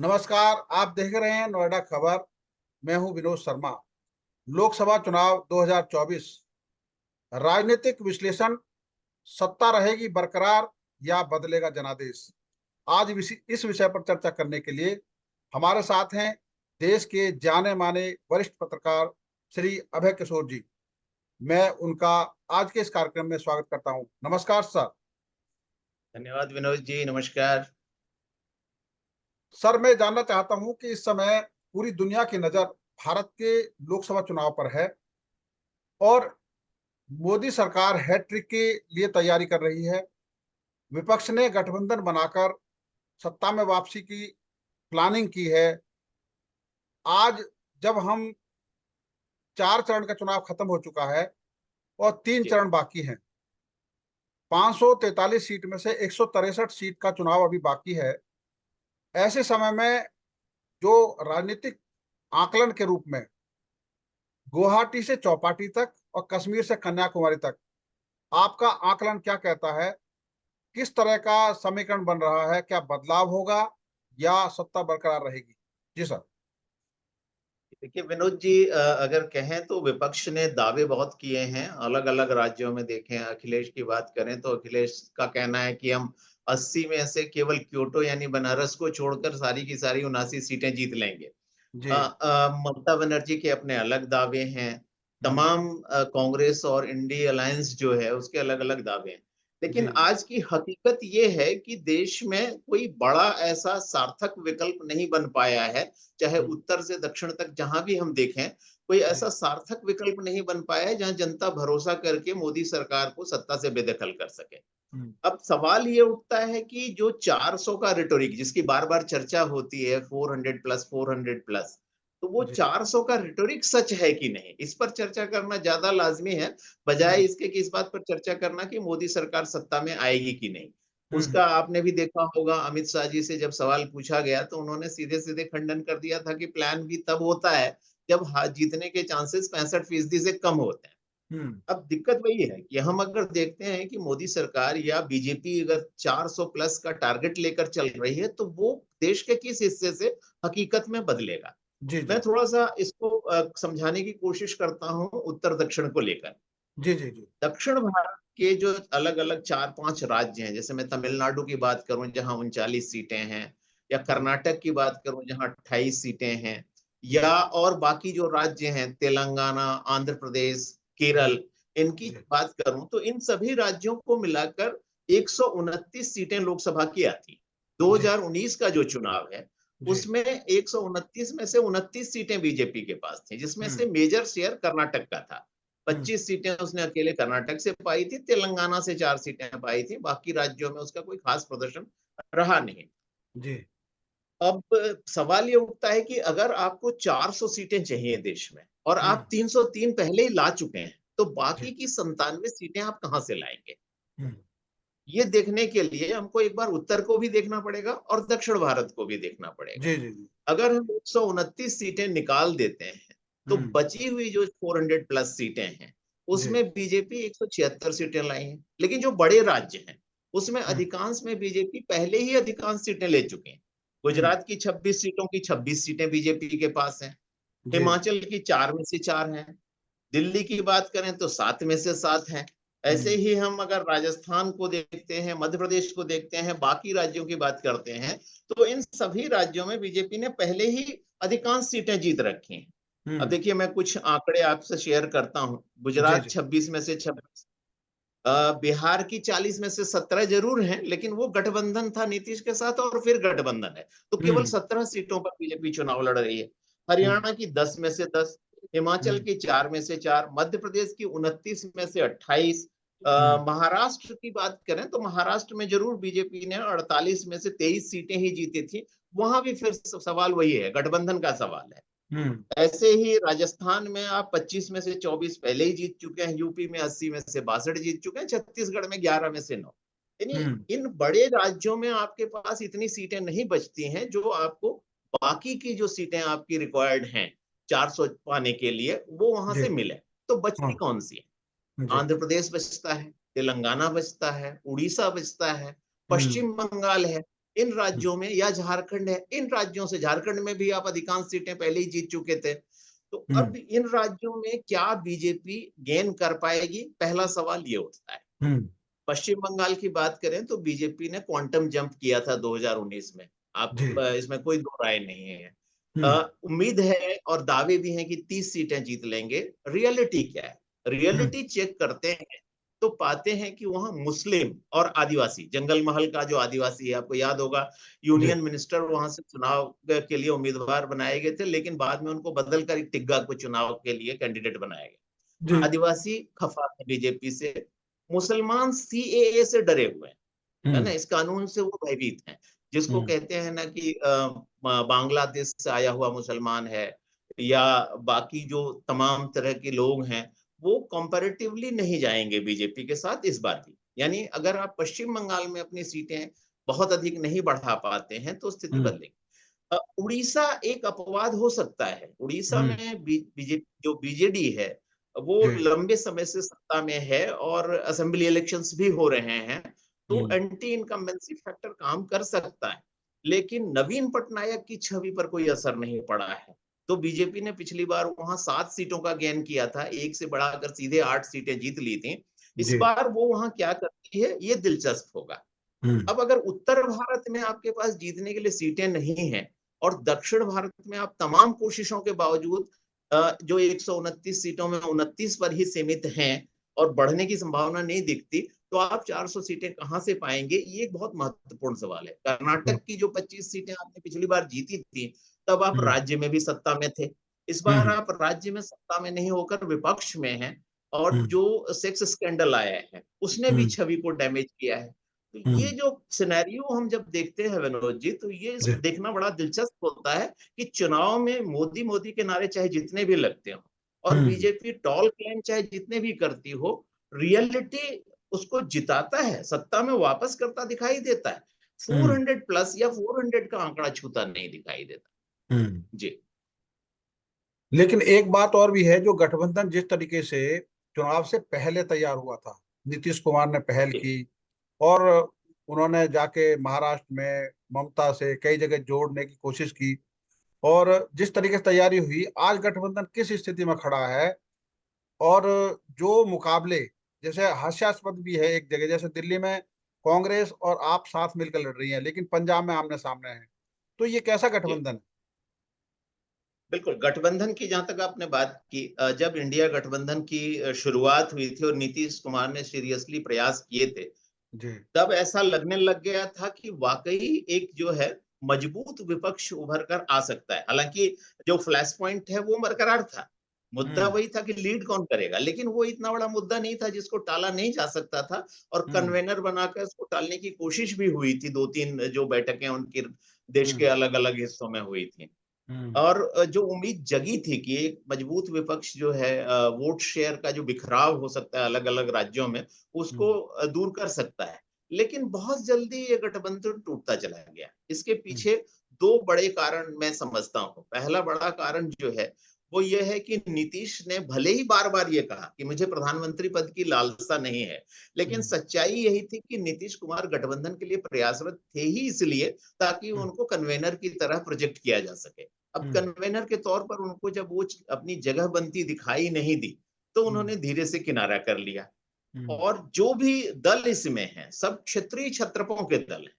नमस्कार। आप देख रहे हैं नोएडा खबर। मैं हूं विनोद शर्मा। लोकसभा चुनाव 2024 राजनीतिक विश्लेषण। सत्ता रहेगी बरकरार या बदलेगा जनादेश। आज इस विषय पर चर्चा करने के लिए हमारे साथ हैं देश के जाने माने वरिष्ठ पत्रकार श्री अभय किशोर जी। मैं उनका आज के इस कार्यक्रम में स्वागत करता हूं। नमस्कार सर। धन्यवाद विनोद जी, नमस्कार। सर, मैं जानना चाहता हूं कि इस समय पूरी दुनिया की नजर भारत के लोकसभा चुनाव पर है और मोदी सरकार हैट्रिक के लिए तैयारी कर रही है। विपक्ष ने गठबंधन बनाकर सत्ता में वापसी की प्लानिंग की है। आज जब हम 4 चरण का चुनाव खत्म हो चुका है और 3 चरण जी, बाकी हैं, 543 सीट में से 163 सीट का चुनाव अभी बाकी है। ऐसे समय में जो राजनीतिक आकलन के रूप में गुवाहाटी से चौपाटी तक और कश्मीर से कन्याकुमारी तक आपका आकलन क्या कहता है? किस तरह का समीकरण बन रहा है? क्या बदलाव होगा या सत्ता बरकरार रहेगी? जी सर। देखिए विनोद जी, अगर कहें तो विपक्ष ने दावे बहुत किए हैं अलग अलग राज्यों में। देखें, अखिलेश की बात करें तो अखिलेश का कहना है कि हम 80 में से केवल क्योटो यानी बनारस को छोड़कर सारी की सारी 79 सीटें जीत लेंगे। जी। ममता बनर्जी के अपने अलग दावे हैं। हम्म। तमाम कांग्रेस और इंडी अलायंस जो है उसके अलग अलग दावे हैं। जी। लेकिन आज की हकीकत ये है कि देश में कोई बड़ा ऐसा सार्थक विकल्प नहीं बन पाया है। चाहे हम्म। उत्तर से दक्षिण तक जहां भी हम देखें, कोई जी। ऐसा सार्थक विकल्प नहीं बन पाया है जहां जनता भरोसा करके मोदी सरकार को सत्ता से बेदखल कर सके। हम्म। अब सवाल ये उठता है कि जो 400 का रिटोरिक जिसकी बार बार चर्चा होती है, 400 प्लस 400 प्लस, तो वो जी। 400 का रिटोरिक सच है कि नहीं, इस पर चर्चा करना ज्यादा लाजमी है, बजाय हम्म। इसके कि इस बात पर चर्चा करना कि मोदी सरकार सत्ता में आएगी कि नहीं। हम्म। उसका आपने भी देखा होगा, अमित शाह जी से जब सवाल पूछा गया तो उन्होंने सीधे सीधे खंडन कर दिया था कि प्लान भी तब होता है जब जीतने के चांसेस 65% से कम होते हैं। हम्म। अब दिक्कत वही है कि हम अगर देखते हैं कि मोदी सरकार या बीजेपी अगर 400 प्लस का टारगेट लेकर चल रही है तो वो देश के किस हिस्से से हकीकत में बदलेगा। जी। मैं जी। थोड़ा सा इसको समझाने की कोशिश करता हूं उत्तर दक्षिण को लेकर। जी। जी। जी। दक्षिण भारत के जो अलग अलग 4-5 राज्य हैं, जैसे मैं तमिलनाडु की बात करूं जहां 39 सीटें हैं, या हम्म। कर्नाटक की बात करूं जहां 28 सीटें हैं, या और बाकी जो राज्य हैं तेलंगाना, आंध्र प्रदेश, जी। केरल, इनकी जी। बात करूं तो इन सभी राज्यों को मिलाकर 129 सीटें लोकसभा की आती। जी। 2019 का जो चुनाव है जी। उसमें 129 में से 29 सीटें बीजेपी के पास थी, जिसमें से हम्म। मेजर शेयर कर्नाटक का था। हम्म। 25 सीटें उसने अकेले कर्नाटक से पाई थी, तेलंगाना से 4 सीटें पाई थी, बाकी राज्यों में उसका कोई खास प्रदर्शन रहा नहीं। जी। अब सवाल ये उठता है कि अगर आपको 400 सीटें चाहिए देश में और हम्म। आप 303 पहले ही ला चुके हैं, तो बाकी जी। की 97 सीटें आप कहां से लाएंगे? हम्म। ये देखने के लिए हमको एक बार उत्तर को भी देखना पड़ेगा और दक्षिण भारत को भी देखना पड़ेगा। जी। जी। जी। अगर हम 129 सीटें निकाल देते हैं तो हम्म। बची हुई जो 400 प्लस सीटें हैं जी। उसमें बीजेपी 176 सीटें लाई है। लेकिन जो बड़े राज्य हैं उसमें हम्म। अधिकांश में बीजेपी पहले ही अधिकांश सीटें ले चुके हैं। हम्म। गुजरात की 26 सीटों की 26 सीटें बीजेपी के पास हैं। जी। हिमाचल की 4 में से 4 हैं। दिल्ली की बात करें तो 7 में से 7 हैं। ऐसे हम्म। ही हम अगर राजस्थान को देखते हैं, मध्य प्रदेश को देखते हैं, बाकी राज्यों की बात करते हैं, तो इन सभी राज्यों में बीजेपी ने पहले ही अधिकांश सीटें जीत रखी हैं। अब हम्म। देखिए, मैं कुछ आंकड़े आपसे शेयर करता हूं। जी। गुजरात जी। 26 में से 26, बिहार की 40 में से 17 जरूर हैं, लेकिन वो गठबंधन था नीतीश के साथ और फिर गठबंधन है, तो केवल हम्म। 17 सीटों पर बीजेपी चुनाव लड़ रही है। हम्म। हरियाणा की 10 में से 10, हिमाचल हम्म। की 4 में से 4, मध्य प्रदेश की 29 में से 28। हम्म। महाराष्ट्र की बात करें तो महाराष्ट्र में जरूर बीजेपी ने 48 में से 23 सीटें ही जीती थी। वहां भी फिर सवाल वही है, गठबंधन का सवाल है। हम्म। ऐसे ही राजस्थान में आप 25 में से 24 पहले ही जीत चुके हैं, यूपी में 80 में से 62 जीत चुके हैं, छत्तीसगढ़ में 11 में से 9। यानी हम्म। इन बड़े राज्यों में आपके पास इतनी सीटें नहीं बचती हैं जो आपको बाकी की जो सीटें आपकी रिक्वायर्ड हैं 400 पाने के लिए वो वहां जी। से मिले। तो बचती हाँ। कौन सी है? जी। आंध्र प्रदेश बचता है, तेलंगाना बचता है, उड़ीसा बचता है, हम्म। पश्चिम बंगाल है। इन राज्यों में, या झारखंड है, इन राज्यों से, झारखंड में भी आप अधिकांश सीटें पहले ही जीत चुके थे। तो अब इन राज्यों में क्या बीजेपी गेन कर पाएगी, पहला सवाल ये उठता है। पश्चिम बंगाल की बात करें तो बीजेपी ने क्वांटम जंप किया था 2019 में। आप जी। इसमें कोई दो राय नहीं है। हम्म। उम्मीद है और दावे भी हैं कि 30 सीटें जीत लेंगे। रियलिटी क्या है? रियलिटी चेक करते हैं तो पाते हैं कि वहां मुस्लिम और आदिवासी, जंगल महल का जो आदिवासी है, आपको याद होगा, जी। यूनियन मिनिस्टर वहां से चुनाव के लिए उम्मीदवार बनाए गए थे, लेकिन बाद में उनको बदल कर टिग्गा को चुनाव के लिए कैंडिडेट बनाया गया। जी। आदिवासी खफा थे बीजेपी से। मुसलमान सीएए से डरे हुए हैं, है ना, हम्म। इस कानून से वो भयभीत हैं। जिसको हम्म। कहते हैं ना कि बांग्लादेश से आया हुआ मुसलमान है, या बाकी जो तमाम तरह के लोग हैं, वो कंपैरेटिवली नहीं जाएंगे बीजेपी के साथ इस बार भी। यानी अगर आप पश्चिम बंगाल में अपनी सीटें बहुत अधिक नहीं बढ़ा पाते हैं तो स्थिति हम्म। बदलेगी। उड़ीसा एक अपवाद हो सकता है। उड़ीसा हम्म। में बीजेपी जो बीजेडी है, वो जी। लंबे समय से सत्ता में है और असेंबली इलेक्शंस भी हो रहे हैं, तो हम्म। एंटी इनकम्बेंसी फैक्टर काम कर सकता है। लेकिन नवीन पटनायक की छवि पर कोई असर नहीं पड़ा है। तो बीजेपी ने पिछली बार वहां 7 सीटों का गेन किया था, एक से बढ़ाकर सीधे 8 सीटें जीत ली थी। इस जी। बार वो वहां क्या करती है, ये दिलचस्प होगा। हम्म। अब अगर उत्तर भारत में आपके पास जीतने के लिए सीटें नहीं हैं और दक्षिण भारत में आप तमाम कोशिशों के बावजूद जो 129 सीटों में 29 पर ही सीमित हैं और बढ़ने की संभावना नहीं दिखती, तो आप 400 सीटें कहां से पाएंगे, ये एक बहुत महत्वपूर्ण सवाल है। कर्नाटक की जो 25 सीटें आपने पिछली बार जीती थी, तब आप हम्म। राज्य में भी सत्ता में थे। इस बार हम्म। आप राज्य में सत्ता में नहीं होकर विपक्ष में हैं, और हम्म। जो सेक्स स्कैंडल आया है उसने भी हम्म। छवि को डैमेज किया है। तो ये हम्म। जो सिनेरियो हम जब देखते हैं विनोद जी, तो ये जी। देखना बड़ा दिलचस्प होता है कि चुनाव में मोदी मोदी के नारे चाहे जितने भी लगते हो और हम्म। बीजेपी टॉल क्लेम चाहे जितने भी करती हो, रियलिटी उसको जिताता है, सत्ता में वापस करता दिखाई देता है। हम्म। 400 प्लस या 400 का आंकड़ा छूता नहीं दिखाई देता। हम्म। जी। लेकिन एक बात और भी है, जो गठबंधन जिस तरीके से चुनाव से पहले तैयार हुआ था, नीतीश कुमार ने पहल जी। की और उन्होंने जाके महाराष्ट्र में ममता से कई जगह जोड़ने की कोशिश की, और जिस तरीके से तैयारी हुई, आज गठबंधन किस स्थिति में खड़ा है। और जो मुकाबले, जैसे हास्यास्पद भी है एक जगह, जैसे दिल्ली में कांग्रेस और आप साथ मिलकर लड़ रही हैं, लेकिन पंजाब में आमने सामने हैं। तो ये कैसा जी गठबंधन है? बिल्कुल, गठबंधन की जहां तक आपने बात की, जब इंडिया गठबंधन की शुरुआत हुई थी और नीतीश कुमार ने सीरियसली प्रयास किए थे, जी। तब ऐसा लगने लग गया था कि वाकई एक जो है मजबूत विपक्ष उभर कर आ सकता है। हालांकि जो फ्लैश पॉइंट है वो बरकरार था, मुद्दा हम्म। वही था कि लीड कौन करेगा, लेकिन वो इतना बड़ा मुद्दा नहीं था जिसको टाला नहीं जा सकता था। और हम्म। कन्वेनर बनाकर उसको टालने की कोशिश भी हुई थी, 2-3 जो बैठकें उनकी देश के हम्म। अलग अलग हिस्सों में हुई थी। हम्म। और जो उम्मीद जगी थी कि एक मजबूत विपक्ष जो है वोट शेयर का जो बिखराव हो सकता है अलग अलग राज्यों में, उसको हम्म। दूर कर सकता है। लेकिन बहुत जल्दी ये गठबंधन टूटता चला गया। इसके हम्म। पीछे दो बड़े कारण मैं समझता हूँ। पहला बड़ा कारण जो है वो ये है कि नीतीश ने भले ही बार बार ये कहा कि मुझे प्रधानमंत्री पद की लालसा नहीं है, लेकिन हम्म। सच्चाई यही थी कि नीतीश कुमार गठबंधन के लिए प्रयासरत थे ही इसलिए ताकि हम्म। उनको कन्वेनर की तरह प्रोजेक्ट किया जा सके। अब हम्म। कन्वेनर के तौर पर उनको जब वो अपनी जगह बनती दिखाई नहीं दी, तो हम्म। उन्होंने धीरे से किनारा कर लिया। हम्म। और जो भी दल इसमें है, सब क्षत्रिय छत्रपों के दल है।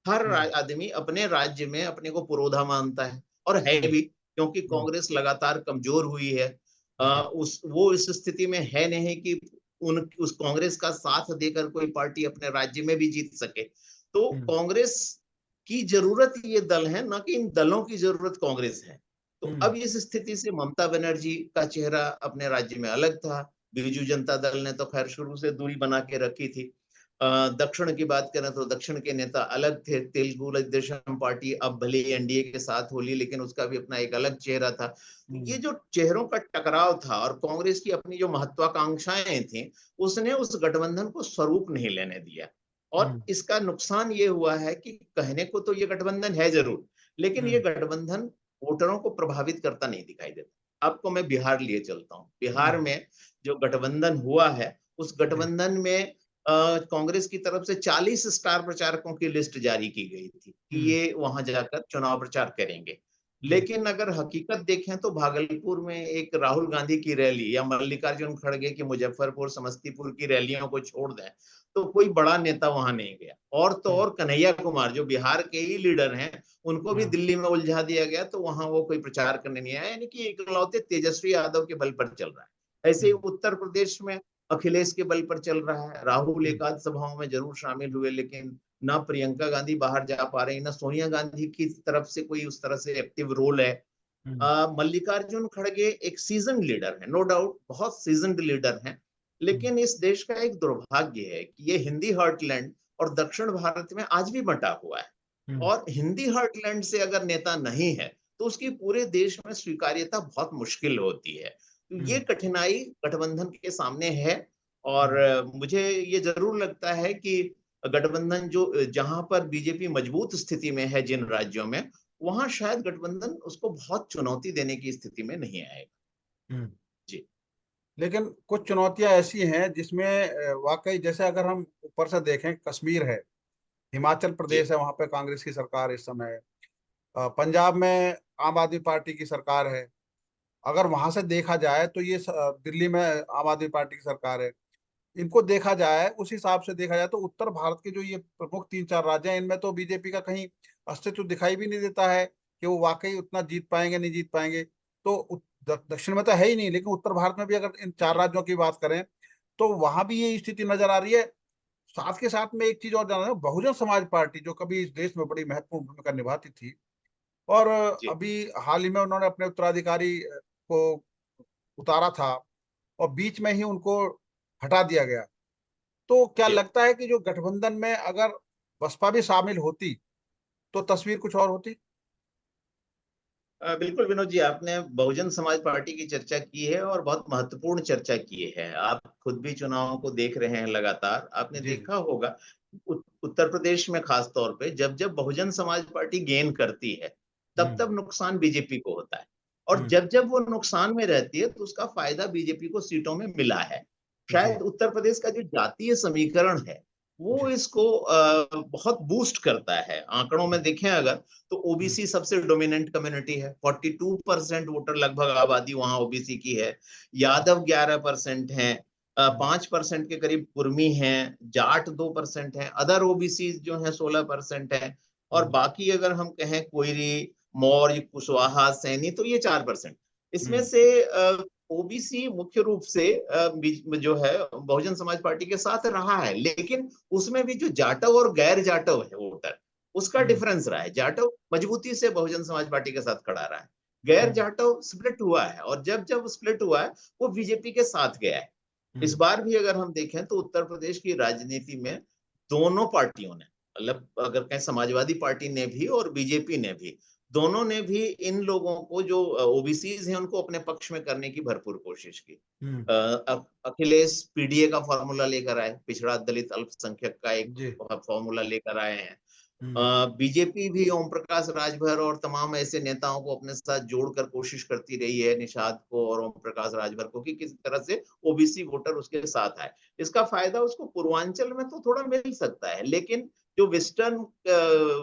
हर हम्म। आदमी अपने राज्य में अपने को पुरोधा मानता है, और है हम्म। भी, क्योंकि हम्म। कांग्रेस लगातार कमजोर हुई है। जी। उस वो इस स्थिति में है नहीं कि उस कांग्रेस का साथ देकर कोई पार्टी अपने राज्य में भी जीत सके। तो हम्म। कांग्रेस की जरूरत ये दल है, ना कि इन दलों की जरूरत कांग्रेस है। तो हम्म। अब इस स्थिति से ममता बनर्जी का चेहरा अपने राज्य में अलग था। बीजू जनता दल ने तो खैर शुरू से दूरी बना के रखी थी। दक्षिण की बात करें तो दक्षिण के नेता अलग थे। तेलुगु देशम पार्टी अब भले एनडीए के साथ होली, लेकिन उसका भी अपना एक अलग चेहरा था। तो ये हम्म। जो चेहरों का टकराव था और कांग्रेस की अपनी जो महत्वाकांक्षाएं थी, उसने उस गठबंधन को स्वरूप नहीं लेने दिया। और हम्म। इसका नुकसान ये हुआ है कि कहने को तो ये गठबंधन है जरूर, लेकिन ये हम्म। गठबंधन वोटरों को प्रभावित करता नहीं दिखाई देता। आपको मैं बिहार लिए चलता हूँ। बिहार हम्म। में जो गठबंधन हुआ है, उस जी। गठबंधन में कांग्रेस की तरफ से 40 स्टार प्रचारकों की लिस्ट जारी की गई थी कि ये वहां जाकर चुनाव प्रचार करेंगे। जी। लेकिन अगर हकीकत देखें तो भागलपुर में एक राहुल गांधी की रैली या मल्लिकार्जुन खड़गे की मुजफ्फरपुर समस्तीपुर की रैलियों को छोड़ दें तो कोई बड़ा नेता वहां नहीं गया। और तो और कन्हैया कुमार जो बिहार के ही लीडर हैं, उनको भी दिल्ली में उलझा दिया गया, तो वहां वो कोई प्रचार करने नहीं आया। यानी कि इकलौते तेजस्वी यादव के बल पर चल रहा है। ऐसे ही उत्तर प्रदेश में अखिलेश के बल पर चल रहा है। राहुल एक आध सभाओं में जरूर शामिल हुए, लेकिन ना प्रियंका गांधी बाहर जा पा रही, ना सोनिया गांधी की तरफ से कोई उस तरह से एक्टिव रोल है। मल्लिकार्जुन खड़गे एक सीजन लीडर है, नो डाउट बहुत सीजन लीडर हैं, लेकिन इस देश का एक दुर्भाग्य है कि ये हिंदी हार्टलैंड और दक्षिण भारत में आज भी बंटा हुआ है। और हिंदी हार्टलैंड से अगर नेता नहीं है तो उसकी पूरे देश में स्वीकार्यता बहुत मुश्किल होती है। तो ये कठिनाई गठबंधन के सामने है। और मुझे ये जरूर लगता है कि गठबंधन जो जहां पर बीजेपी मजबूत स्थिति में है जिन राज्यों में, वहां शायद गठबंधन उसको बहुत चुनौती देने की स्थिति में नहीं आएगा। जी लेकिन कुछ चुनौतियां ऐसी हैं जिसमें वाकई, जैसे अगर हम ऊपर से देखें, कश्मीर है, हिमाचल जी प्रदेश है, वहां पे कांग्रेस की सरकार इस समय है, पंजाब में आम आदमी पार्टी की सरकार है। अगर वहां से देखा जाए तो ये दिल्ली में आम आदमी पार्टी की सरकार है। इनको देखा जाए, उस हिसाब से देखा जाए तो उत्तर भारत के जो ये प्रमुख तीन चार राज्य हैं, इनमें तो बीजेपी का कहीं अस्तित्व दिखाई भी नहीं देता है कि वो वाकई उतना जीत पाएंगे नहीं जीत पाएंगे। तो दक्षिण में तो है ही नहीं, लेकिन उत्तर भारत में भी अगर इन चार जी राज्यों की बात करें तो वहां भी ये स्थिति नजर आ रही है। साथ के साथ में एक चीज और जाना है, बहुजन समाज पार्टी जो कभी इस देश में बड़ी महत्वपूर्ण भूमिका निभाती थी, और जी अभी हाल ही में उन्होंने अपने उत्तराधिकारी को उतारा था, और बीच में ही उनको हटा दिया गया। तो क्या जी लगता है कि जो गठबंधन में अगर बसपा भी शामिल होती तो तस्वीर कुछ और होती? बिल्कुल विनोद जी, आपने बहुजन समाज पार्टी की चर्चा की है और बहुत महत्वपूर्ण चर्चा की है। आप खुद भी चुनावों को देख रहे हैं लगातार। आपने जी जी। देखा होगा उत्तर प्रदेश में खास तौर पे जब जब बहुजन समाज पार्टी गेन करती है, तब हम्म तब नुकसान बीजेपी को होता है। और हम्म। जब जब वो नुकसान में रहती है तो उसका फायदा बीजेपी को सीटों में मिला है। जी शायद उत्तर प्रदेश का जो जातीय समीकरण है वो जी। इसको बहुत बूस्ट करता है। आंकड़ों में देखें अगर, तो हम्म ओबीसी सबसे डोमिनेंट कम्युनिटी है। 42% वोटर लगभग आबादी वहां ओबीसी की है। यादव 11% है। हम्म 5% के करीब कुर्मी हैं। जाट 2% है। अदर ओबीसी जो है 16% है। और हम्म बाकी अगर हम कहें कोयरी, मौर्य, कुशवाहा, सैनी, तो ये 4%। इसमें हम्म से ओबीसी मुख्य रूप से बीच में जो है बहुजन समाज पार्टी के साथ रहा है, लेकिन उसमें भी जो जाटव और गैर जाटव है वोटर, उसका हम्म डिफरेंस रहा है। जाटव मजबूती से बहुजन समाज पार्टी के साथ खड़ा रहा है। गैर हम्म जाटव स्प्लिट हुआ है, और जब जब स्प्लिट हुआ है वो बीजेपी के साथ गया है। इस हम्म बार भी अगर हम देखें तो उत्तर प्रदेश की राजनीति में दोनों पार्टियों ने, मतलब अगर कहें समाजवादी पार्टी ने भी और बीजेपी ने भी, दोनों ने भी इन लोगों को जो ओबीसीज हैं उनको अपने पक्ष में करने की भरपूर कोशिश की। हम्म। अखिलेश पीडीए का फॉर्मूला लेकर आए, पिछड़ा दलित अल्पसंख्यक का एक जी। फॉर्मूला लेकर आए हैं। हम्म बीजेपी भी ओम प्रकाश राजभर और तमाम ऐसे नेताओं को अपने साथ जोड़कर कोशिश करती रही है, निषाद को और ओम प्रकाश राजभर को, कि किस तरह से ओबीसी वोटर उसके साथ आए। इसका फायदा उसको पूर्वांचल में तो थोड़ा मिल सकता है, लेकिन जो वेस्टर्न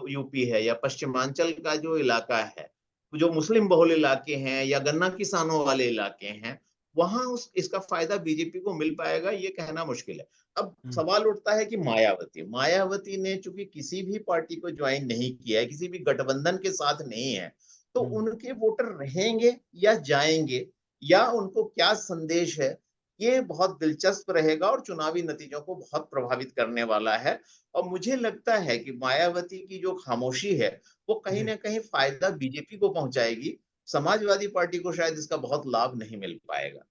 यूपी है या पश्चिमांचल का जो इलाका है, जो मुस्लिम बहुल इलाके हैं या गन्ना किसानों वाले इलाके हैं, वहां उस इसका फायदा बीजेपी को मिल पाएगा ये कहना मुश्किल है। अब हम्म सवाल उठता है कि मायावती मायावती ने चूंकि किसी भी पार्टी को ज्वाइन नहीं किया है, किसी भी गठबंधन के साथ नहीं है, तो हम्म उनके वोटर रहेंगे या जाएंगे, या उनको क्या संदेश है, ये बहुत दिलचस्प रहेगा और चुनावी नतीजों को बहुत प्रभावित करने वाला है। और मुझे लगता है कि मायावती की जो खामोशी है वो कहीं जी। ना कहीं फायदा बीजेपी को पहुंचाएगी। समाजवादी पार्टी को शायद इसका बहुत लाभ नहीं मिल पाएगा।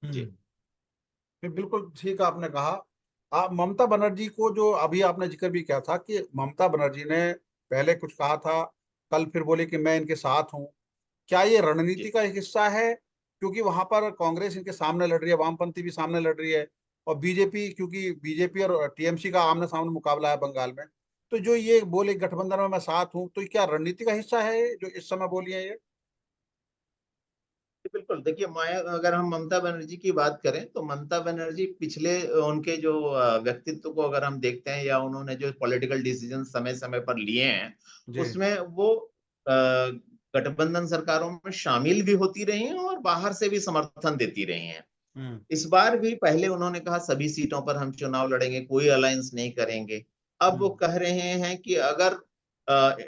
जी हम्म। बिल्कुल ठीक आपने कहा। आप ममता बनर्जी को, जो अभी आपने जिक्र भी किया था कि ममता बनर्जी ने पहले कुछ कहा था, कल फिर बोले कि मैं इनके साथ हूँ, क्या ये रणनीति जी का एक हिस्सा है? क्योंकि वहां पर कांग्रेस इनके सामने लड़ रही है, वामपंथी भी सामने लड़ रही है, और बीजेपी, क्योंकि बीजेपी और टीएमसी का आमने सामने मुकाबला है बंगाल में, तो जो ये बोले गठबंधन में मैं साथ हूं, तो ये क्या रणनीति का हिस्सा है जो इस समय बोली है ये? बिल्कुल। देखिए, मैं अगर हम ममता बनर्जी की बात करें तो ममता बनर्जी पिछले उनके जो व्यक्तित्व को अगर हम देखते हैं या उन्होंने जो पॉलिटिकल डिसीजन समय-समय पर लिए हैं, जी। उसमें वो गठबंधन सरकारों में शामिल भी होती रही हैं और बाहर से भी समर्थन देती रही हैं। हम्म। इस बार भी पहले उन्होंने कहा सभी सीटों पर हम चुनाव लड़ेंगे, कोई अलायंस नहीं करेंगे। अब वो कह रहे हैं कि अगर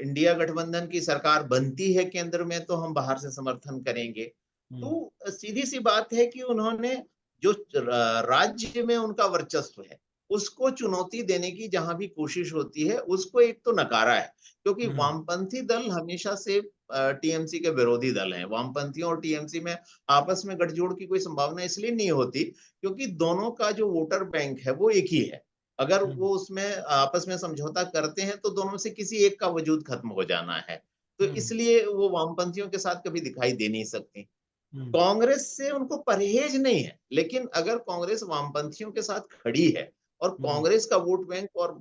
इंडिया गठबंधन की सरकार बनती है केंद्र में तो हम बाहर से समर्थन करेंगे। हम्म। तो सीधी-सी बात है कि उन्होंने जो राज्य में उनका वर्चस्व है, उसको चुनौती देने की जहाँ भी कोशिश होती है, उसको एक तो नकारा है। क्योंकि हम्म। वामपंथी दल हमेशा से टीएमसी के विरोधी दल हैं। वामपंथियों और टीएमसी में आपस में गठजोड़ की कोई संभावना इसलिए नहीं होती क्योंकि दोनों का जो वोटर बैंक है वो एक ही है। अगर हम्म। वो उसमें आपस में समझौता करते हैं तो दोनों में से किसी एक का वजूद खत्म हो जाना है। तो हम्म। इसलिए वो वामपंथियों के साथ कभी दिखाई दे नहीं सकती। हम्म। कांग्रेस से उनको परहेज नहीं है, लेकिन अगर कांग्रेस वामपंथियों के साथ खड़ी है और हम्म। कांग्रेस का वोट बैंक और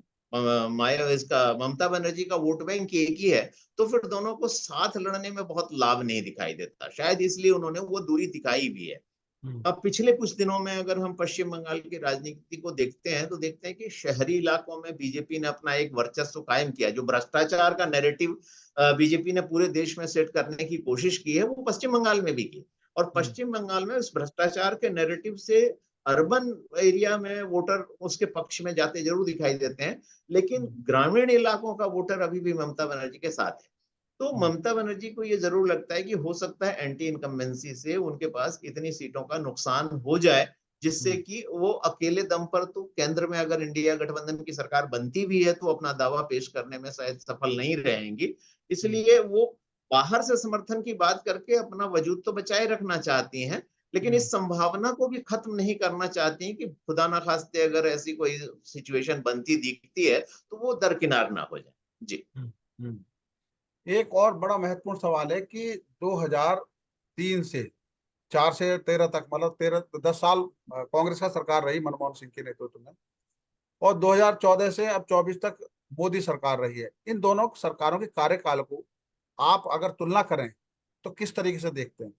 माया इसका ममता बनर्जी का वोट बैंक एक ही है, तो फिर दोनों को साथ लड़ने में बहुत लाभ नहीं दिखाई देता। शायद इसलिए उन्होंने वो दूरी दिखाई भी है। हम्म। अब पिछले कुछ दिनों में अगर हम पश्चिम बंगाल की राजनीति को देखते हैं, तो देखते हैं कि शहरी इलाकों में बीजेपी ने अपना एक वर्चस्व कायम किया। जो भ्रष्टाचार का नैरेटिव बीजेपी ने पूरे देश में सेट करने की कोशिश की है, वो पश्चिम बंगाल में भी की। और हम्म। पश्चिम बंगाल में उस भ्रष्टाचार के नैरेटिव से अर्बन एरिया में वोटर उसके पक्ष में जाते जरूर दिखाई देते हैं, लेकिन ग्रामीण इलाकों का वोटर अभी भी ममता बनर्जी के साथ है। तो हम्म। ममता बनर्जी को ये जरूर लगता है कि हो सकता है एंटी इनकम्बेंसी से उनके पास इतनी सीटों का नुकसान हो जाए, जिससे हम्म। कि वो अकेले दम पर तो केंद्र में अगर इंडिया गठबंधन की सरकार बनती भी है तो अपना दावा पेश करने में शायद सफल नहीं रहेंगी। हम्म। इसलिए वो बाहर से समर्थन की बात करके अपना वजूद तो बचाए रखना चाहती हैं, लेकिन हम्म। इस संभावना को भी खत्म नहीं करना चाहती हैं कि खुदा ना खास्ते अगर ऐसी कोई सिचुएशन बनती दिखती है तो वो दरकिनार ना हो जाए। जी। हम्म। हम्म। एक और बड़ा महत्वपूर्ण सवाल है कि 2003 से 4 से 13 तक, मतलब 10 साल कांग्रेस का सरकार रही मनमोहन सिंह के नेतृत्व में, और 2014 से अब 24 तक मोदी सरकार रही है। इन दोनों सरकारों के कार्यकाल को आप अगर तुलना करें तो किस तरीके से देखते हैं?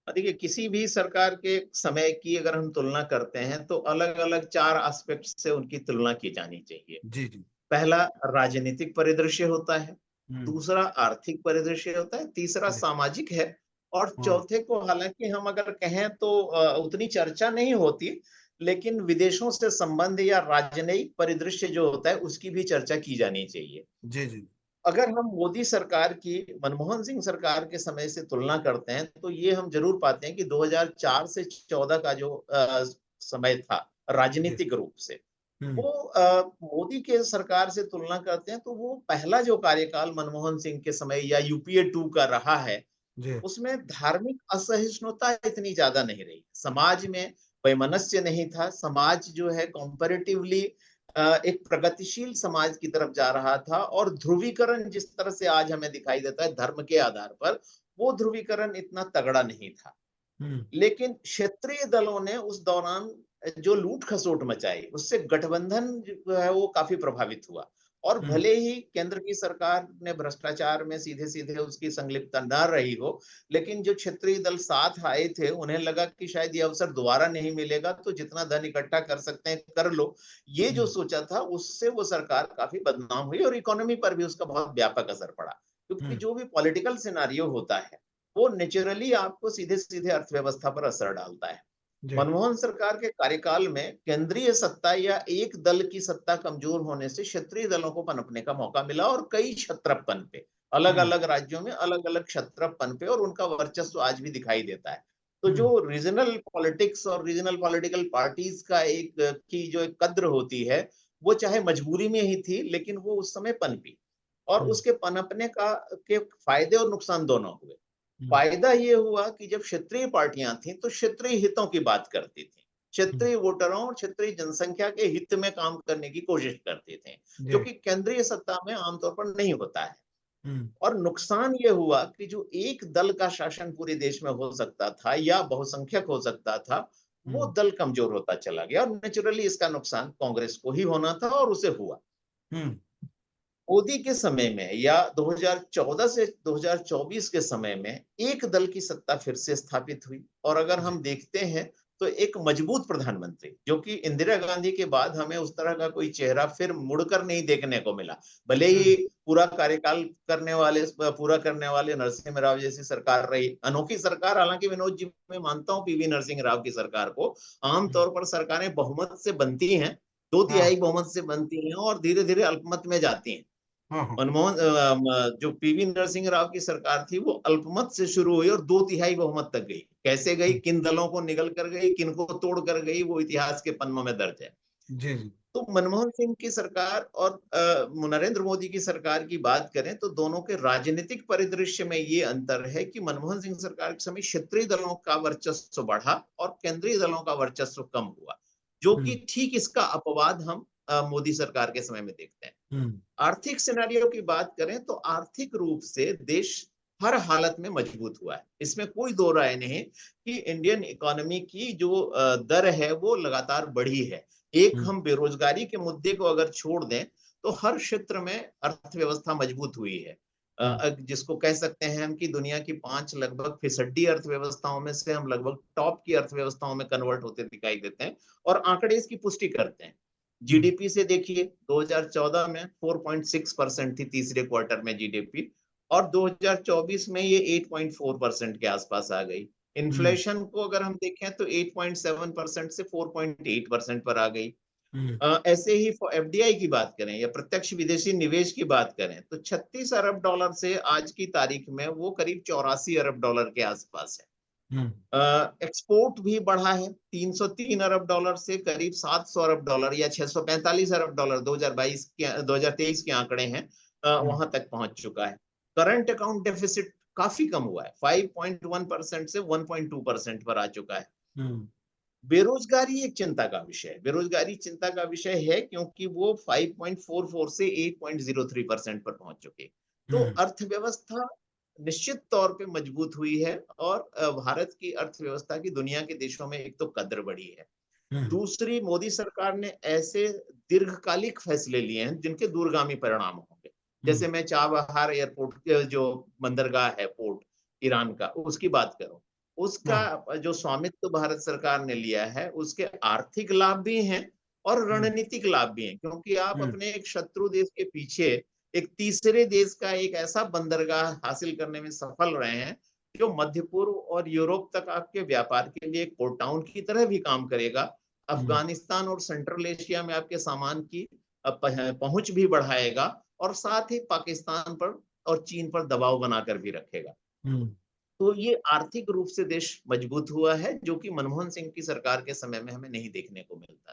देखिए, किसी भी सरकार के समय की अगर हम तुलना करते हैं तो अलग-अलग 4 एस्पेक्ट से उनकी तुलना की जानी चाहिए। जी। जी। पहला राजनीतिक परिदृश्य होता है, हम्म। दूसरा आर्थिक परिदृश्य होता है, तीसरा जी। सामाजिक है और हाँ। चौथे को हालाँकि हम अगर कहें तो उतनी चर्चा नहीं होती, लेकिन विदेशों से संबंध या राजनयिक परिदृश्य जो होता है उसकी भी चर्चा की जानी चाहिए। जी। जी। अगर हम मोदी सरकार की मनमोहन सिंह सरकार के समय से तुलना करते हैं, तो ये हम ज़रूर पाते हैं कि 2004 से 14 का जो समय था जी। राजनीतिक रूप से, हम्म। वो मोदी के सरकार से तुलना करते हैं, तो वो पहला जो कार्यकाल मनमोहन सिंह के समय या यूपीए 2 का रहा है, जी। उसमें धार्मिक असहिष्णुता इतनी ज़्यादा नहीं रही। समाज में वैमनस्य नहीं था, समाज जो है कंपैरेटिवली एक प्रगतिशील समाज की तरफ जा रहा था और ध्रुवीकरण जिस तरह से आज हमें दिखाई देता है धर्म के आधार पर, वो ध्रुवीकरण इतना तगड़ा नहीं था। हम्म। लेकिन क्षेत्रीय दलों ने उस दौरान जो लूट-खसोट मचाई, उससे गठबंधन जो है वो काफ़ी प्रभावित हुआ। और हम्म। भले ही केंद्र की सरकार ने भ्रष्टाचार में सीधे-सीधे उसकी संलिप्तता न रही हो, लेकिन जो क्षेत्रीय दल साथ आए थे, उन्हें लगा कि शायद ये अवसर दोबारा नहीं मिलेगा, तो जितना धन इकट्ठा कर सकते हैं, कर लो। ये जो हम्म। सोचा था, उससे वो सरकार काफ़ी बदनाम हुई और इकोनॉमी पर भी उसका बहुत व्यापक असर पड़ा। क्योंकि हम्म। जो भी पॉलिटिकल सिनेरियो होता है, वो नेचुरली आपको सीधे-सीधे अर्थव्यवस्था पर असर डालता है। जी। मनमोहन सरकार के कार्यकाल में केंद्रीय सत्ता या एक दल की सत्ता कमजोर होने से क्षेत्रीय दलों को पनपने का मौका मिला और कई क्षत्रप पनपे। हम्म। अलग-अलग राज्यों में अलग-अलग क्षत्रप पनपे और उनका वर्चस्व आज भी दिखाई देता है। तो जो हम्म। रीजनल पॉलिटिक्स और रीजनल पॉलिटिकल पार्टीज का एक की जो एक कद्र होती है, वो चाहे मजबूरी में ही थी, लेकिन वो उस समय पनपी और हम्म। उसके पनपने का के फायदे और नुकसान दोनों हुए। हम्म। फायदा ये हुआ कि जब क्षेत्रीय पार्टियां थीं तो क्षेत्रीय हितों की बात करती थी, हम्म। क्षेत्रीय वोटरों और क्षेत्रीय जनसंख्या के हित में काम करने की कोशिश करते थे, जो जी। कि केंद्रीय सत्ता में आमतौर पर नहीं होता है। हम्म। और नुकसान ये हुआ कि जो एक दल का शासन पूरे देश में हो सकता था या बहुसंख्यक हो सकता था, वो हम्म। दल कमजोर होता चला गया और नेचुरली इसका नुकसान कांग्रेस को ही होना था और उसे हुआ। हम्म। मोदी के समय में या 2014 से 2024 के समय में एक दल की सत्ता फिर से स्थापित हुई। और अगर जी। हम देखते हैं तो एक मजबूत प्रधानमंत्री, जो कि इंदिरा गांधी के बाद हमें उस तरह का कोई चेहरा फिर मुड़कर नहीं देखने को मिला। भले ही पूरा कार्यकाल पूरा करने वाले नरसिम्हा राव जैसी सरकार रही, अनोखी सरकार, हालांकि विनोद जी मैं मानता हूं पीवी नरसिंह राव की सरकार को आमतौर पर सरकारें बहुमत से बनती हैं, दो हाँ तिहाई बहुमत से बनती हैं और धीरे धीरे अल्पमत में जाती हैं। हाँ हाँ। जो पीवी नरसिंह राव की सरकार थी वो अल्पमत से शुरू हुई और दो तिहाई बहुमत तक गई। कैसे गई, किन दलों को निगल कर गई, किन को तोड़ कर गई, वो इतिहास के पन्नों में दर्ज है। जी जी। तो मनमोहन सिंह की सरकार और नरेंद्र मोदी की सरकार की बात करें तो दोनों के राजनीतिक परिदृश्य में ये अंतर है कि मनमोहन सिंह सरकार के समय क्षेत्रीय दलों का वर्चस्व बढ़ा और केंद्रीय दलों का वर्चस्व कम हुआ, जो कि ठीक इसका अपवाद हम मोदी सरकार के समय में देखते हैं। आर्थिक सिनेरियो की बात करें तो आर्थिक रूप से देश हर हालत में मजबूत हुआ है, इसमें कोई दो राय नहीं कि इंडियन इकोनॉमी की जो दर है वो लगातार बढ़ी है। एक हम बेरोजगारी के मुद्दे को अगर छोड़ दें तो हर क्षेत्र में अर्थव्यवस्था मजबूत हुई है। जिसको कह सकते हैं हम कि दुनिया की 5 लगभग फिसड्डी अर्थव्यवस्थाओं में से हम लगभग टॉप की अर्थव्यवस्थाओं में कन्वर्ट होते दिखाई देते हैं, और आंकड़े इसकी पुष्टि करते हैं। जीडीपी से देखिए 2014 में 4.6% थी तीसरे क्वार्टर में जीडीपी, और 2024 में ये 8.4% के आसपास आ गई। इन्फ्लेशन को अगर हम देखें तो 8.7% से 4.8% पर आ गई। ऐसे ही एफडीआई की बात करें या प्रत्यक्ष विदेशी निवेश की बात करें तो 36 अरब डॉलर से आज की तारीख में वो करीब 84 अरब डॉलर के आसपास है। एक्सपोर्ट भी बढ़ा है 303 अरब डॉलर से करीब 700 अरब डॉलर या 645 अरब डॉलर 2023 के आंकड़े हैं, वहां तक पहुंच चुका है। करंट अकाउंट डेफिसिट काफी कम हुआ है, 5.1% से 1.2% पर आ चुका है। बेरोजगारी एक चिंता का विषय है, बेरोजगारी चिंता का विषय है क्योंकि वो 5.44 से 8.03% पर पहुंच चुकी। तो अर्थव्यवस्था निश्चित तौर पे मजबूत हुई है और भारत की अर्थव्यवस्था की दुनिया के देशों में एक तो कद्र बढ़ी है। दूसरी, मोदी सरकार ने ऐसे दीर्घकालिक फैसले लिए हैं जिनके दूरगामी परिणाम होंगे। जैसे मैं चाबहार एयरपोर्ट जो बंदरगाह है, पोर्ट ईरान का, उसकी बात करूं, उसका जो स्वामित्व भारत सरकार ने लिया है उसके आर्थिक लाभ भी हैं और रणनीतिक लाभ भी हैं, क्योंकि आप अपने एक शत्रु देश के पीछे एक तीसरे देश का एक ऐसा बंदरगाह हासिल करने में सफल रहे हैं जो मध्य पूर्व और यूरोप तक आपके व्यापार के लिए एक पोर्ट टाउन की तरह भी काम करेगा। अफगानिस्तान और सेंट्रल एशिया में आपके सामान की पहुंच भी बढ़ाएगा और साथ ही पाकिस्तान पर और चीन पर दबाव बनाकर भी रखेगा। तो ये आर्थिक रूप से देश मजबूत हुआ है, जो कि मनमोहन सिंह की सरकार के समय में हमें नहीं देखने को मिलता।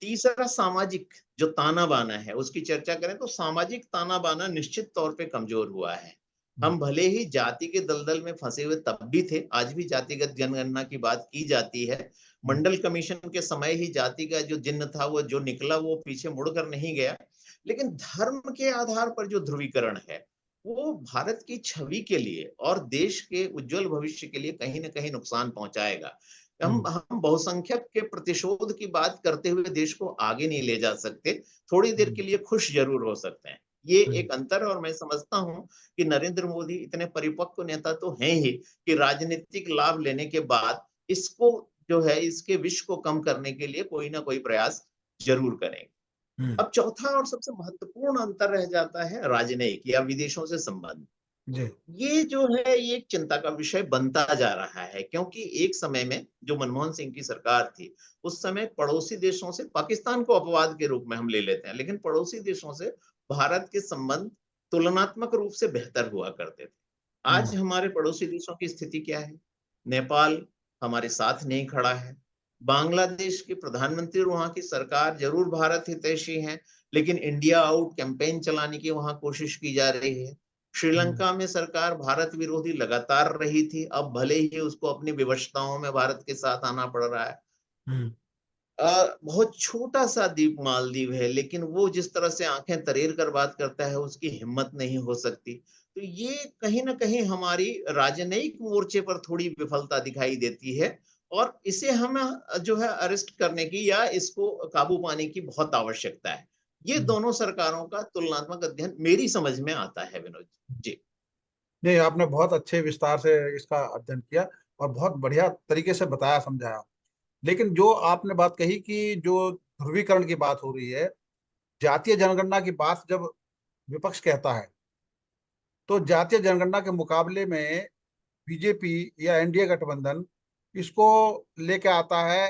तीसरा, सामाजिक जो ताना बाना है उसकी चर्चा करें तो सामाजिक ताना बाना निश्चित तौर पे कमजोर हुआ है। हम भले ही जाति के दलदल में फंसे हुए तब भी थे, आज भी जातिगत जनगणना की बात की जाती है। मंडल कमीशन के समय ही जाति का जो चिन्ह था वो जो निकला वो पीछे मुड़कर नहीं गया, लेकिन धर्म के आधार पर जो ध्रुवीकरण है वो भारत की छवि के लिए और देश के उज्जवल भविष्य के लिए कहीं ना कहीं नुकसान पहुंचाएगा। हम बहुसंख्यक के प्रतिशोध की बात करते हुए देश को आगे नहीं ले जा सकते, थोड़ी देर के लिए खुश जरूर हो सकते हैं। ये एक अंतर है और मैं समझता हूं कि नरेंद्र मोदी इतने परिपक्व नेता तो हैं ही कि राजनीतिक लाभ लेने के बाद इसको जो है इसके विष को कम करने के लिए कोई ना कोई प्रयास जरूर करेंगे। अब चौथा और सबसे महत्वपूर्ण अंतर रह जाता है राजनयिक या विदेशों से संबंध। जी। ये जो है ये एक चिंता का विषय बनता जा रहा है, क्योंकि एक समय में जो मनमोहन सिंह की सरकार थी उस समय पड़ोसी देशों से, पाकिस्तान को अपवाद के रूप में हम ले लेते हैं, लेकिन पड़ोसी देशों से भारत के संबंध तुलनात्मक रूप से बेहतर हुआ करते थे। आज हमारे पड़ोसी देशों की स्थिति क्या है? नेपाल हमारे साथ नहीं खड़ा है। बांग्लादेश के प्रधानमंत्री और वहां की सरकार जरूर भारत हितैषी हैं, लेकिन इंडिया आउट कैंपेन चलाने की वहां कोशिश की जा रही है। श्रीलंका में सरकार भारत विरोधी लगातार रही थी, अब भले ही उसको अपनी विवशताओं में भारत के साथ आना पड़ रहा है। बहुत छोटा सा द्वीप मालदीव है, लेकिन वो जिस तरह से आंखें तरेर कर बात करता है उसकी हिम्मत नहीं हो सकती। तो ये कहीं ना कहीं हमारी राजनयिक मोर्चे पर थोड़ी विफलता दिखाई देती है और इसे हमें जो है अरेस्ट करने की या इसको काबू पाने की बहुत आवश्यकता है। ये दोनों सरकारों का तुलनात्मक अध्ययन मेरी समझ में आता है विनोद जी। नहीं, आपने बहुत अच्छे विस्तार से इसका अध्ययन किया और बहुत बढ़िया तरीके से बताया, समझाया। लेकिन जो आपने बात कही कि जो ध्रुवीकरण की बात हो रही है, जातीय जनगणना की बात जब विपक्ष कहता है, तो जातीय जनगणना के मुकाबले में बीजेपी या एनडीए गठबंधन इसको लेके आता है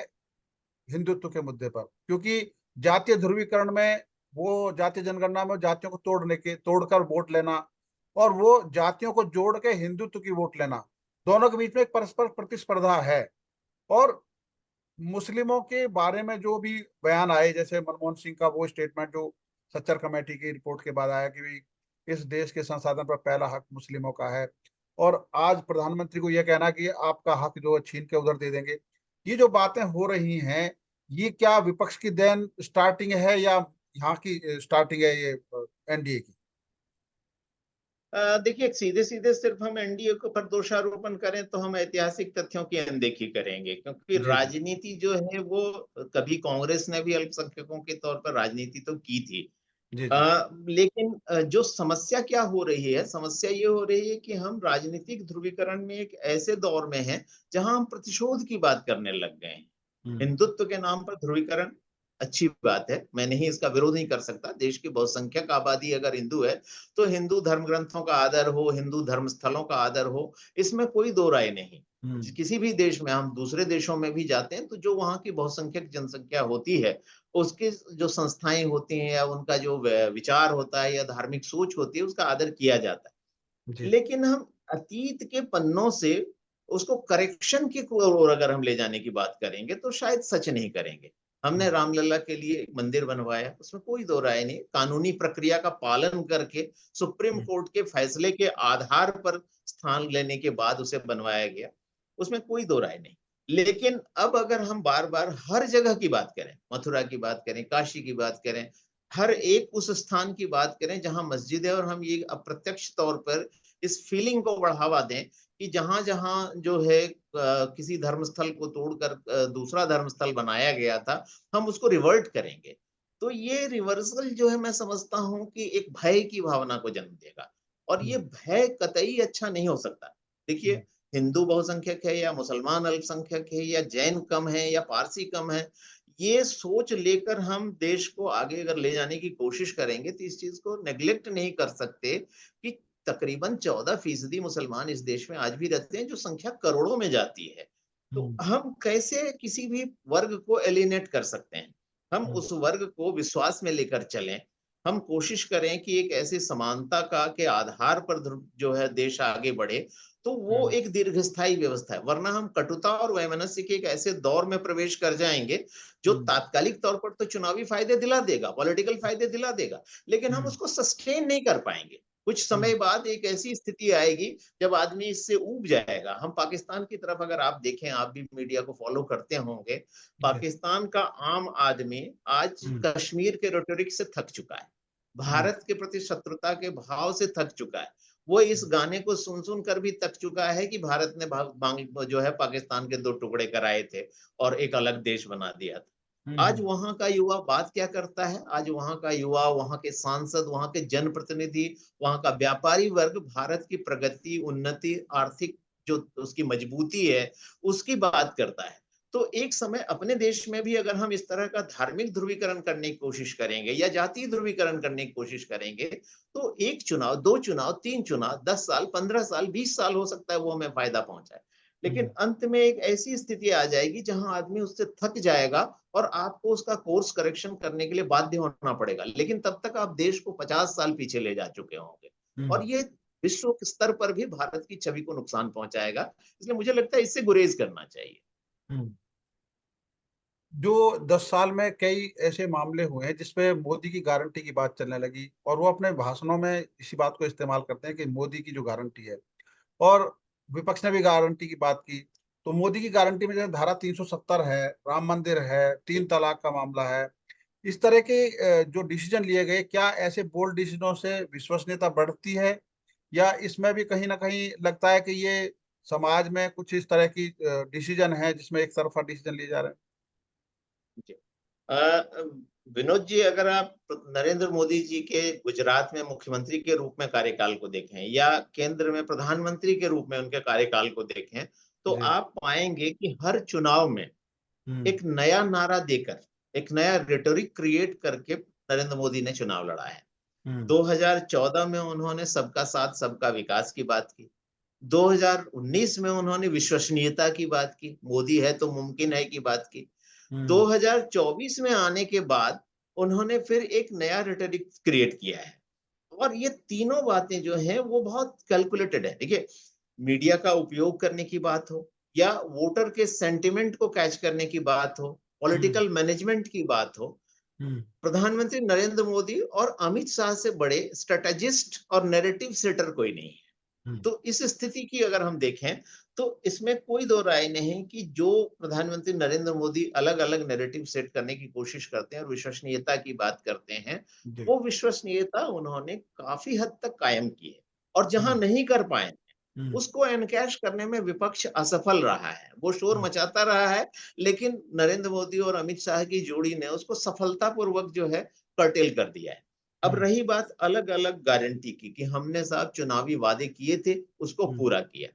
हिंदुत्व के मुद्दे पर, क्योंकि जातीय ध्रुवीकरण में, वो जातीय जनगणना में जातियों को तोड़कर वोट लेना, और वो जातियों को जोड़ के हिंदुत्व की वोट लेना, दोनों के बीच में एक परस्पर प्रतिस्पर्धा है। और मुस्लिमों के बारे में जो भी बयान आए, जैसे मनमोहन सिंह का वो स्टेटमेंट जो सच्चर कमेटी की रिपोर्ट के बाद आया कि भाई इस देश के संसाधन पर पहला हक मुस्लिमों का है, और आज प्रधानमंत्री को यह कहना कि आपका हक जो है छीन के उधर दे देंगे, ये जो बातें हो रही हैं, ये क्या विपक्ष की देन स्टार्टिंग है या यहाँ की स्टार्टिंग है ये एनडीए की? देखिए सीधे सीधे सिर्फ हम एनडीए को पर दोषारोपण करें तो हम ऐतिहासिक तथ्यों की अनदेखी करेंगे, क्योंकि जी जी राजनीति जो है वो कभी कांग्रेस ने भी अल्पसंख्यकों के तौर पर राजनीति तो की थी। जी जी। लेकिन जो समस्या क्या हो रही है, समस्या ये हो रही है कि हम राजनीतिक ध्रुवीकरण में एक ऐसे दौर में हैं जहां हम प्रतिशोध की बात करने लग गए हैं। हम्म हिंदुत्व के नाम पर ध्रुवीकरण अच्छी बात है, मैं नहीं इसका विरोध नहीं कर सकता। देश की बहुसंख्यक आबादी अगर हिंदू है तो हिंदू धर्म ग्रंथों का आदर हो, हिंदू धर्म स्थलों का आदर हो, इसमें कोई दो राय नहीं। हम्म किसी भी देश में, हम दूसरे देशों में भी जाते हैं तो जो वहां की बहुसंख्यक जनसंख्या होती है, उसकी जो संस्थाएं होती हैं या उनका जो विचार होता है या धार्मिक सोच होती है, उसका आदर किया जाता है। जी। लेकिन हम अतीत के पन्नों से उसको करेक्शन की ओर अगर हम ले जाने की बात करेंगे तो शायद सच नहीं करेंगे। हमने हम्म रामलला के लिए एक मंदिर बनवाया, उसमें कोई दो राय नहीं, कानूनी प्रक्रिया का पालन करके सुप्रीम हम्म कोर्ट के फैसले के आधार पर स्थान लेने के बाद उसे बनवाया गया, उसमें कोई दो राय नहीं। लेकिन अब अगर हम बार बार हर जगह की बात करें, मथुरा की बात करें, काशी की बात करें, हर एक उस स्थान की बात करें जहां मस्जिद है, और हम ये अप्रत्यक्ष तौर पर इस फीलिंग को बढ़ावा दें कि जहां जहां जो है किसी धर्मस्थल को तोड़कर दूसरा धर्मस्थल बनाया गया था, हम उसको रिवर्ट करेंगे। तो ये रिवर्सल जो है, मैं समझता हूं कि एक भय की भावना को जन्म देगा, और ये हम्म भय कतई अच्छा नहीं हो सकता। देखिए, हम्म हिंदू बहुसंख्यक है या मुसलमान अल्पसंख्यक है या जैन कम है या पारसी कम है, ये सोच लेकर हम देश को आगे अगर ले जाने की कोशिश करेंगे तो इस चीज को नेग्लेक्ट नहीं कर सकते कि तकरीबन 14% मुसलमान इस देश में आज भी रहते हैं, जो संख्या करोड़ों में जाती है। तो हम्म हम कैसे किसी भी वर्ग को एलिनेट कर सकते हैं? हम हम्म उस वर्ग को विश्वास में लेकर चलें। हम कोशिश करें कि एक ऐसी समानता का के आधार पर जो है देश आगे बढ़े, तो वो हम्म एक दीर्घस्थायी व्यवस्था है। वरना हम कटुता और वैमनस्य के एक ऐसे दौर में प्रवेश कर जाएंगे जो हम्म तात्कालिक तौर पर तो चुनावी फायदे दिला देगा, पॉलिटिकल फायदे दिला देगा, लेकिन हम हम्म उसको सस्टेन नहीं कर पाएंगे। कुछ समय हम्म बाद एक ऐसी स्थिति आएगी जब आदमी इससे ऊब जाएगा। हम पाकिस्तान की तरफ अगर आप देखें, आप भी मीडिया को फॉलो करते होंगे, जी। पाकिस्तान का आम आदमी आज हम्म कश्मीर के रेटोरिक से थक चुका है, हम्म भारत के प्रति शत्रुता के भाव से थक चुका है। वो इस हम्म गाने को सुन सुन कर भी थक चुका है कि भारत ने जो है पाकिस्तान के दो टुकड़े कराए थे और एक अलग देश बना दिया था। आज हम्म वहां का युवा बात क्या करता है? आज वहां का युवा, वहां के सांसद, वहां के जनप्रतिनिधि, वहां का व्यापारी वर्ग भारत की प्रगति, उन्नति, आर्थिक जो उसकी मजबूती है, उसकी बात करता है। तो एक समय अपने देश में भी अगर हम इस तरह का धार्मिक ध्रुवीकरण करने की कोशिश करेंगे या जातीय ध्रुवीकरण करने की कोशिश करेंगे, तो एक चुनाव, दो चुनाव, तीन चुनाव, 10 साल, 15 साल, 20 साल हो सकता है वो हमें फायदा पहुंचाए, लेकिन हम्म अंत में एक ऐसी स्थिति आ जाएगी जहां आदमी उससे थक जाएगा और आपको उसका कोर्स करेक्शन करने के लिए बाध्य होना पड़ेगा। लेकिन तब तक आप देश को 50 साल पीछे ले जा चुके होंगे, और हम्म ये विश्व स्तर पर भी भारत की छवि को नुकसान पहुंचाएगा। इसलिए मुझे लगता है इससे गुरेज करना चाहिए। हम्म। जो 10 साल में कई ऐसे मामले हुए हैं जिसपे मोदी की गारंटी की बात चलने लगी, और वो अपने भाषणों में इसी बात को इस्तेमाल करते हैं कि मोदी की जो गारंटी है, और विपक्ष ने भी गारंटी की बात की। तो मोदी की गारंटी में जैसे धारा 370 है, राम मंदिर है, तीन जी। तलाक का मामला है, इस तरह के जो डिसीजन लिए गए, क्या ऐसे बोल्ड डिसीजनों से विश्वसनीयता बढ़ती है, या इसमें भी कहीं ना कहीं लगता है कि ये समाज में कुछ इस तरह की डिसीजन है जिसमें एक तरफा डिसीजन लिए जा रहे हैं? जी। विनोद जी, अगर आप नरेंद्र मोदी जी के गुजरात में मुख्यमंत्री के रूप में कार्यकाल को देखें या केंद्र में प्रधानमंत्री के रूप में उनके कार्यकाल को देखें, तो जी। आप पाएंगे कि हर चुनाव में एक नया नारा देकर, एक नया रेटोरिक क्रिएट करके नरेंद्र मोदी ने चुनाव लड़ा है। 2014 में उन्होंने सबका साथ सबका विकास की बात की। 2019 में उन्होंने विश्वसनीयता की बात की, मोदी है तो मुमकिन है की बात की। 2024 में आने के बाद उन्होंने फिर एक नया रेटोरिक क्रिएट किया है और ये तीनों बातें जो हैं वो बहुत कैलकुलेटेड है। देखिए, मीडिया का उपयोग करने की बात हो या वोटर के सेंटिमेंट को कैच करने की बात हो, पॉलिटिकल मैनेजमेंट की बात हो, प्रधानमंत्री नरेंद्र मोदी और अमित शाह से बड़े स्ट्रेटेजिस्ट और नैरेटिव सेटर कोई नहीं है। तो इस स्थिति की अगर हम देखें तो इसमें कोई दो राय नहीं कि जो प्रधानमंत्री नरेंद्र मोदी अलग अलग नैरेटिव सेट करने की कोशिश करते हैं और विश्वसनीयता की बात करते हैं, वो विश्वसनीयता उन्होंने काफी हद तक कायम की है और जहां नहीं कर पाए उसको एनकैश करने में विपक्ष असफल रहा है। वो शोर मचाता रहा है, लेकिन नरेंद्र मोदी और अमित शाह की जोड़ी ने उसको सफलतापूर्वक जो है कर्टेल कर दिया है। अब रही बात अलग अलग गारंटी की कि हमने साहब चुनावी वादे किए थे, उसको पूरा किया।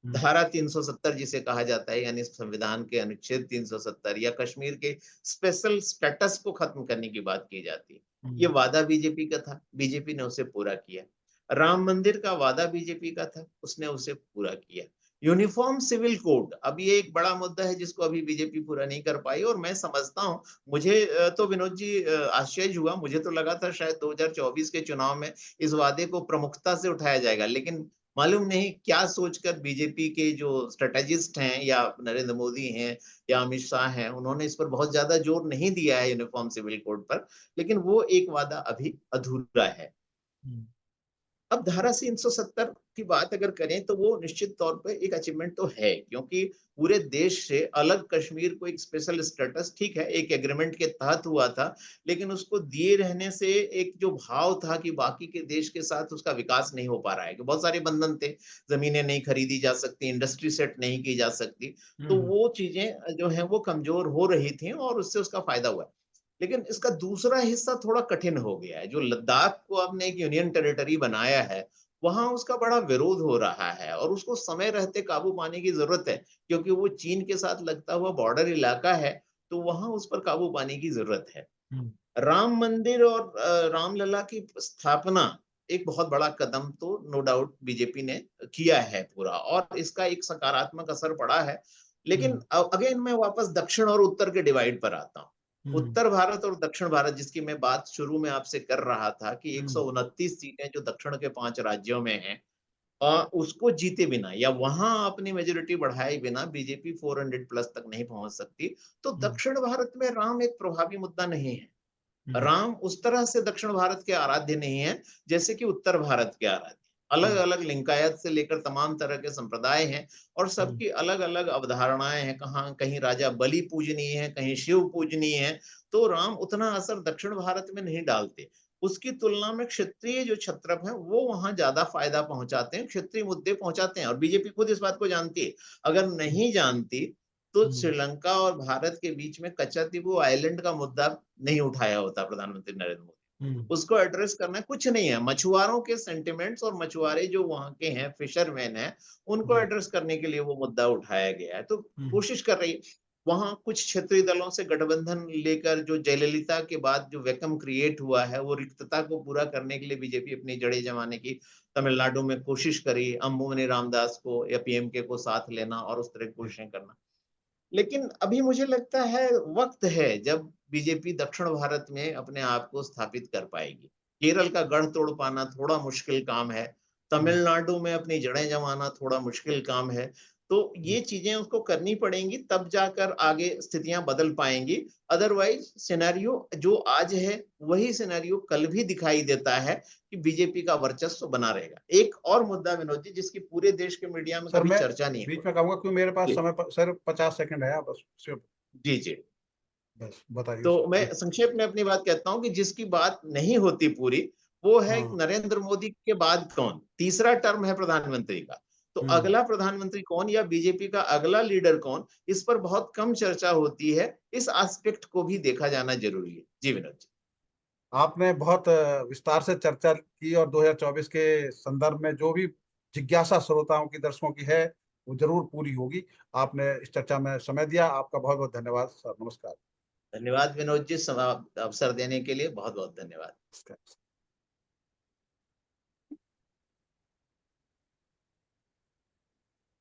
धारा 370 जिसे कहा जाता है, यानी संविधान के अनुच्छेद 370 या कश्मीर के स्पेशल स्टेटस को खत्म करने की बात की जाती है, ये वादा बीजेपी का था, बीजेपी ने उसे पूरा किया। राम मंदिर का वादा बीजेपी का था, उसने उसे पूरा किया। यूनिफॉर्म सिविल कोड, अब ये एक बड़ा मुद्दा है जिसको अभी बीजेपी पूरा नहीं कर पाई और मैं समझता हूँ, मुझे तो विनोद जी आश्चर्य हुआ, मुझे तो लगा था शायद 2024 के चुनाव में इस वादे को प्रमुखता से उठाया जाएगा, लेकिन मालूम नहीं क्या सोचकर बीजेपी के जो स्ट्रेटेजिस्ट हैं या नरेंद्र मोदी हैं या अमित शाह हैं, उन्होंने इस पर बहुत ज्यादा जोर नहीं दिया है यूनिफॉर्म सिविल कोड पर, लेकिन वो एक वादा अभी अधूरा है। अब धारा 370 की बात अगर करें तो वो निश्चित तौर पे एक अचीवमेंट तो है, क्योंकि पूरे देश से अलग कश्मीर को एक स्पेशल स्टेटस, ठीक है, एक एग्रीमेंट के तहत हुआ था, लेकिन उसको दिए रहने से एक जो भाव था कि बाकी के देश के साथ उसका विकास नहीं हो पा रहा है, कि बहुत सारे बंधन थे, जमीनें नहीं खरीदी जा सकती, इंडस्ट्री सेट नहीं की जा सकती, तो वो चीजें जो है वो कमजोर हो रही थी और उससे उसका फायदा हुआ। लेकिन इसका दूसरा हिस्सा थोड़ा कठिन हो गया है। जो लद्दाख को आपने एक यूनियन टेरिटरी बनाया है, वहां उसका बड़ा विरोध हो रहा है और उसको समय रहते काबू पाने की जरूरत है, क्योंकि वो चीन के साथ लगता हुआ बॉर्डर इलाका है, तो वहां उस पर काबू पाने की जरूरत है। राम मंदिर और रामलला की स्थापना एक बहुत बड़ा कदम तो नो डाउट बीजेपी ने किया है पूरा, और इसका एक सकारात्मक असर पड़ा है। लेकिन अगेन मैं वापस दक्षिण और उत्तर के डिवाइड पर आता हूँ। उत्तर भारत और दक्षिण भारत, जिसकी मैं बात शुरू में आपसे कर रहा था कि 129 सीटें जो दक्षिण के 5 राज्यों में हैं, उसको जीते बिना या वहां अपनी मेजोरिटी बढ़ाए बिना बीजेपी 400 प्लस तक नहीं पहुंच सकती। तो दक्षिण भारत में राम एक प्रभावी मुद्दा नहीं है। राम उस तरह से दक्षिण भारत के आराध्य नहीं है जैसे कि उत्तर भारत के आराध्य। अलग अलग लिंगायत से लेकर तमाम तरह के संप्रदाय हैं और सबकी अलग अलग अवधारणाएं हैं। कहाँ कहीं राजा बलि पूजनीय है, कहीं शिव पूजनीय है। तो राम उतना असर दक्षिण भारत में नहीं डालते। उसकी तुलना में क्षत्रिय जो क्षत्रप हैं वो वहां ज्यादा फायदा पहुंचाते हैं, क्षत्रिय मुद्दे पहुंचाते हैं, और बीजेपी खुद इस बात को जानती है। अगर नहीं जानती तो श्रीलंका और भारत के बीच में कच्चातीबू आइलैंड का मुद्दा नहीं उठाया होता प्रधानमंत्री नरेंद्र मोदी। उसको एड्रेस करना कुछ नहीं है, मछुआरों के सेंटिमेंट्स और मछुआरे जो वहां के हैं, फिशरमैन हैं, उनको एड्रेस करने के लिए वो मुद्दा उठाया गया है। तो कोशिश कर रही है वहां कुछ क्षेत्रीय दलों से गठबंधन लेकर, जो जयललिता के बाद जो वैकम क्रिएट हुआ है, वो रिक्तता को पूरा करने के लिए बीजेपी अपनी जड़ें जमाने की तमिलनाडु में कोशिश करी, अंबुमनी रामदास को या पीएमके को साथ लेना और उस तरह की कोशिशें करना। लेकिन अभी मुझे लगता है वक्त है जब बीजेपी दक्षिण भारत में अपने आप को स्थापित कर पाएगी। केरल का गढ़ तोड़ पाना थोड़ा मुश्किल काम है, तमिलनाडु में अपनी जड़ें जमाना थोड़ा मुश्किल काम है। तो ये चीजें उसको करनी पड़ेंगी, तब जाकर आगे स्थितियां बदल पाएंगी। अदरवाइज सिनेरियो जो आज है वही सिनेरियो कल भी दिखाई देता है कि बीजेपी का वर्चस्व बना रहेगा। एक और मुद्दा विनोद जी, जिसकी पूरे देश के मीडिया में कभी चर्चा नहीं बीच में कहूंगा क्यों, मेरे पास समय सर 50 सेकंड है बस सिर्फ। जी जी, बस बताइए। तो मैं संक्षेप में अपनी बात कहता हूं कि जिसकी बात नहीं होती पूरी, वो है नरेंद्र मोदी के बाद कौन, तीसरा टर्म है प्रधानमंत्री का। तो अगला प्रधानमंत्री कौन या बीजेपी का अगला लीडर कौन, इस पर बहुत कम चर्चा होती है। इस एस्पेक्ट को भी देखा जाना जरूरी है। जी विनोद जी। आपने बहुत विस्तार से चर्चा की और 2024 के संदर्भ में जो भी जिज्ञासा श्रोताओं की, दर्शकों की है, वो जरूर पूरी होगी। आपने इस चर्चा में समय दिया, आपका बहुत बहुत धन्यवाद सर। नमस्कार। धन्यवाद विनोद जी, अवसर देने के लिए बहुत बहुत धन्यवाद। नमस्कार।